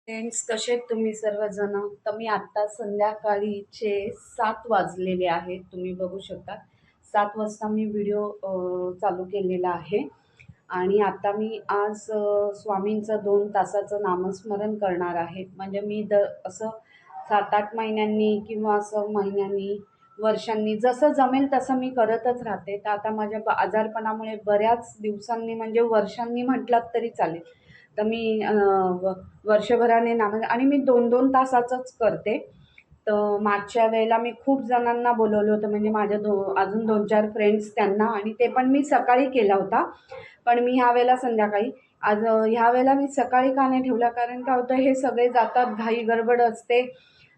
Friends, कसे आहेत तुम्ही सर्वजण? तर मी आत्ता संध्याकाळीचे 7 वाजलेले आहेत. तुम्ही बघू शकता 7 वाजता मी व्हिडिओ चालू केलेला आहे. आणि आता मी आज स्वामींचं 2 तासाचं नामस्मरण करणार आहे. म्हणजे मी असं 7-8 महिन्यांनी किंवा असं महिन्यांनी, वर्षांनी जसं जमेल तसं मी करतच राहते. तर आता माझ्या आजारपणामुळे बऱ्याच दिवसांनी म्हणजे वर्षांनी म्हटलात तरी चालेल, तर मी वर्षभराने आणि मी 2-2 तासाचंच करते. तर मागच्या वेळेला मी खूप जणांना बोलवलं होतं, म्हणजे माझ्या अजून 2-4 फ्रेंड्स त्यांना, आणि ते पण मी सकाळी केला होता. पण मी ह्या वेळेला संध्याकाळी, आज ह्या वेळेला मी सकाळी का नाही ठेवला, कारण काय होतं, हे सगळे जातात, घाई गडबड असते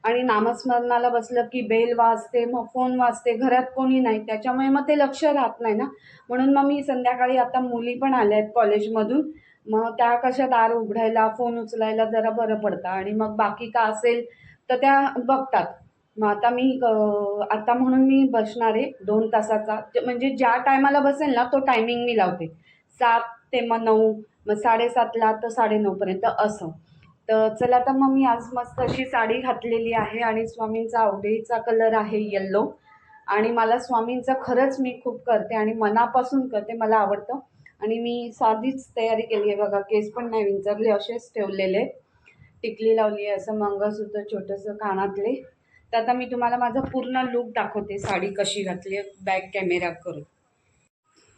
आणि नामस्मरणाला बसलं की बेल वाजते, मग फोन वाजते, घरात कोणी नाही, त्याच्यामुळे मग ते लक्ष राहत नाही ना. म्हणून मग मी संध्याकाळी, आता मुली पण आल्या आहेत कॉलेजमधून, मग त्या कशा दार उघडायला, फोन उचलायला जरा बरं पडतं, आणि मग बाकी का असेल तर त्या बघतात. मग आता मी आता म्हणून मी बसणार आहे 2 तासाचा, म्हणजे ज्या टायमाला बसेल ना तो टायमिंग मी लावते. 7 ते मग 9, मग 7:30ला तर 9:30 पर्यंत असं. तर चला, तर मग मी आज मस्त अशी साडी घातलेली आहे आणि स्वामींचा आवडीचा कलर आहे येल्लो. आणि मला स्वामींचं खरंच मी खूप करते आणि मनापासून करते, मला आवडतं. आणि मी साधीच तयारी केली आहे बघा, केस पण नाही विंचरले, असेच ठेवलेले, टिकली लावली आहे, असं मंगळसूत्र छोटंसं कानातले. तर आता मी तुम्हाला माझा पूर्ण लुक दाखवते, साडी कशी घातली बॅक कॅमेरा करून.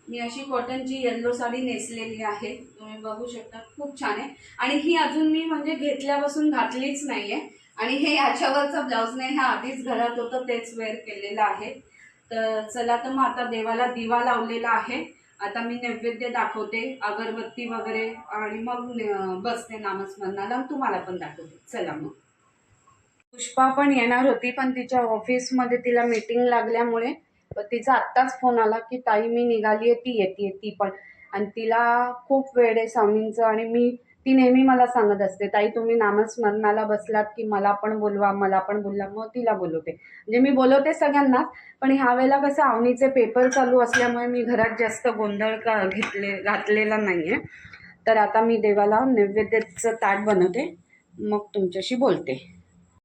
मी अशी कॉटनची येल्लो साडी नेसलेली आहे, तुम्ही बघू शकता, खूप छान आहे. आणि ही अजून मी म्हणजे घेतल्यापासून घातलीच नाही आहे. आणि हे ह्याच्यावरचं ब्लाऊज नाही, हे आधीच घरात होतं तेच वेअर केलेलं आहे. तर चला, तर मग आता देवाला दिवा लावलेला आहे. आता मी नैवेद्य दाखवते, अगरबत्ती वगैरे, आणि मग बसते नामस्मरणाला, तुम्हाला पण दाखवते. चला मग. पुष्पा पण येणार होती, पण तिच्या ऑफिसमध्ये तिला मीटिंग लागल्यामुळे तिचा आत्ताच फोन आला की ताई मी निघाली आहे, ती येते ती पण. आणि तिला खूप वेळ आहे स्वामींचं, आणि ती नेहमी मला सांगत असते, ताई तुम्ही नामस्मरणाला बसलात की मला पण बोलवा, मला पण बोलवा. मग तिला बोलवते, म्हणजे मी बोलवते सगळ्यांनाच. पण ह्या वेळेला कसं आवनीचे पेपर चालू असल्यामुळे मी घरात जास्त गोंधळ घातलेला नाही आहे. तर आता मी देवाला नैवेद्याचं ताट बनवते, मग तुमच्याशी बोलते.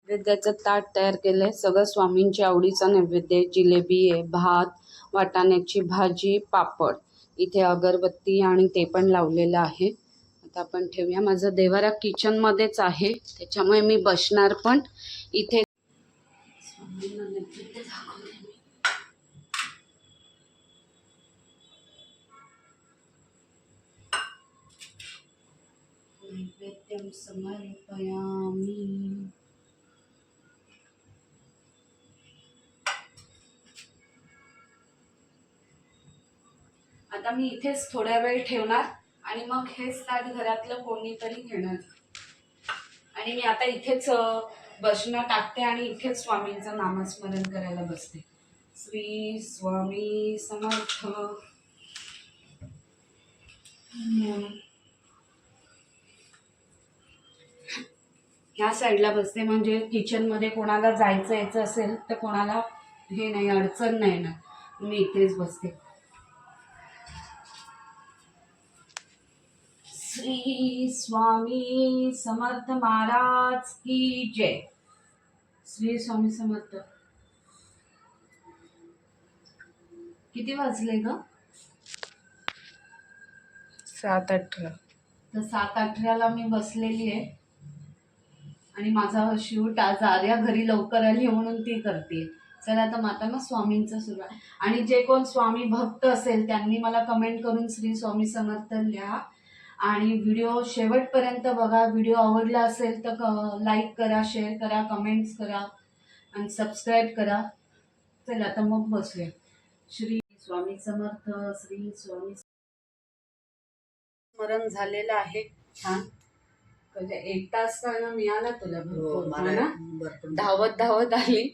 नैवेद्याचं ताट तयार केलं आहे, सगळं स्वामींच्या आवडीचा नैवेद्य आहे. जिलेबी आहे, भात, वाटाण्याची भाजी, पापड, इथे अगरबत्ती आणि ते पण लावलेलं आहे. आता आपण ठेवूया. माझं देवारा किचनमध्येच आहे, त्याच्यामुळे मी बसणार पण इथे. स्वामींना नैवेद्य दाखवते मी. नैवेद्यम समर्पयामि. आता मी इथेच थोड्या वेळ ठेवणार आणि मग हेच ताट घरातलं कोणीतरी घेणार. आणि मी आता इथेच बसणं टाकते आणि इथेच स्वामींचं नामस्मरण करायला बसते. श्री स्वामी समर्थ. ह्या साईडला बसते, म्हणजे किचनमध्ये कोणाला जायचं यायचं असेल तर कोणाला हे नाही, अडचण नाही ना, मी इथेच बसते. श्री स्वामी समर्थ महाराज की जय. श्री स्वामी समर्थ. किती वाजले ग? 7:18. तर 7:18ला मी बसलेली आहे. आणि माझा शूट आज आर्या घरी लवकर आली म्हणून ती करते. चला, तर आता मग स्वामींचं सुरू आहे. आणि जे कोण स्वामी भक्त असेल त्यांनी मला कमेंट करून श्री स्वामी समर्थ लिहा. आणि व्हिडिओ शेवटपर्यंत बघा. व्हिडिओ आवडला असेल तर लाईक करा, शेअर करा, कमेंट्स करा आणि सबस्क्राईब करा. चला, तर मग बसूया. श्री स्वामी समर्थ. श्री स्वामी स्मरण झालेलं आहे. छान. म्हणजे 1 तास मिळाला तुला भरपूर ना. धावत धावत आली.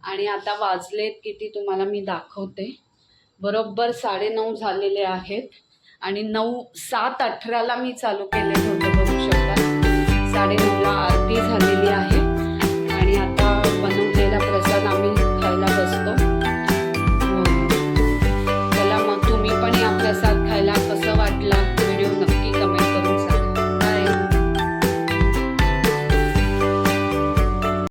आणि आता वाजलेत किती तुम्हाला मी दाखवते. बरोबर 9:30 झालेले आहेत. आणि 7:18ला मी चालू केलेलं होतं, बघू शकता. 9:30ला